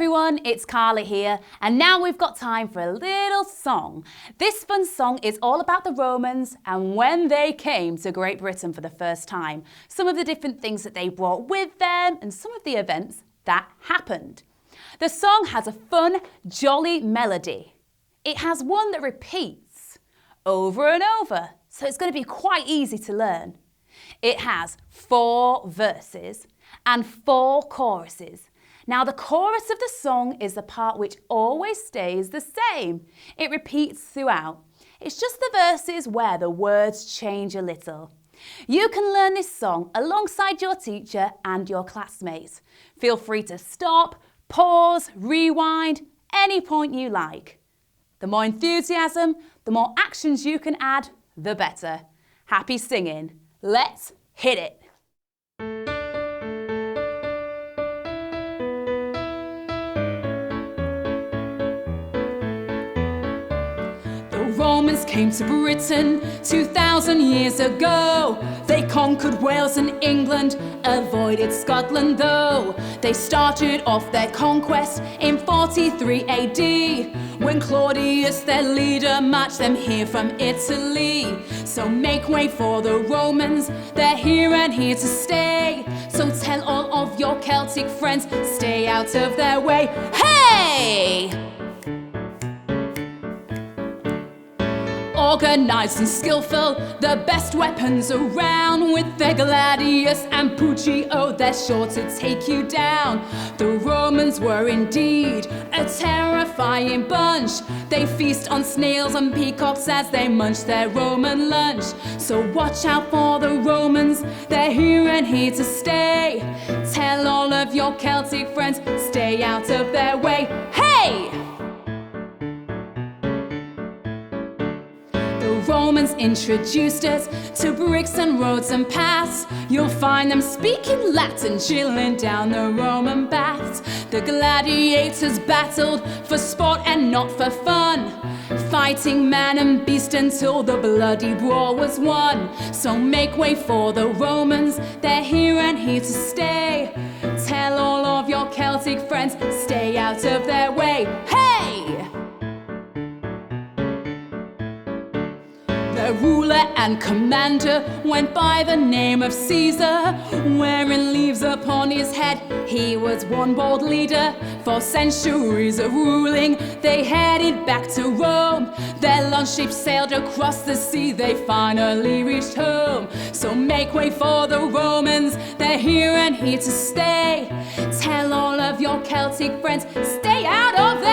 everyone, it's Carla here, and now we've got time for a little song. This fun song is all about the Romans and when they came to Great Britain for the first time, some of the different things that they brought with them and some of the events that happened. The song has a fun, jolly melody. It has one that repeats over and over, so it's going to be quite easy to learn. It has 4 verses and 4 choruses. Now the chorus of the song is the part which always stays the same. It repeats throughout. It's just the verses where the words change a little. You can learn this song alongside your teacher and your classmates. Feel free to stop, pause, rewind, any point you like. The more enthusiasm, the more actions you can add, the better. Happy singing. Let's hit it. Romans came to Britain 2,000 years ago. They conquered Wales and England, avoided Scotland though. They started off their conquest in 43 AD, when Claudius, their leader, marched them here from Italy. So make way for the Romans, they're here and here to stay. So tell all of your Celtic friends, stay out of their way. Hey! Organised and skillful, the best weapons around. With their gladius and puccio, they're sure to take you down. The Romans were indeed a terrifying bunch. They feast on snails and peacocks as they munch their Roman lunch. So watch out for the Romans, they're here and here to stay. Tell all of your Celtic friends, stay out of their way. Hey! The Romans introduced us to bricks and roads and paths. You'll find them speaking Latin, chilling down the Roman baths. The gladiators battled for sport and not for fun, fighting man and beast until the bloody brawl was won. So make way for the Romans, they're here and here to stay. Tell all of your Celtic friends, stay out of their way. Hey! Their ruler and commander went by the name of Caesar. Wearing leaves upon his head, he was one bold leader. For centuries of ruling, they headed back to Rome. Their longship sailed across the sea, they finally reached home. So make way for the Romans, they're here and here to stay. Tell all of your Celtic friends, stay out of their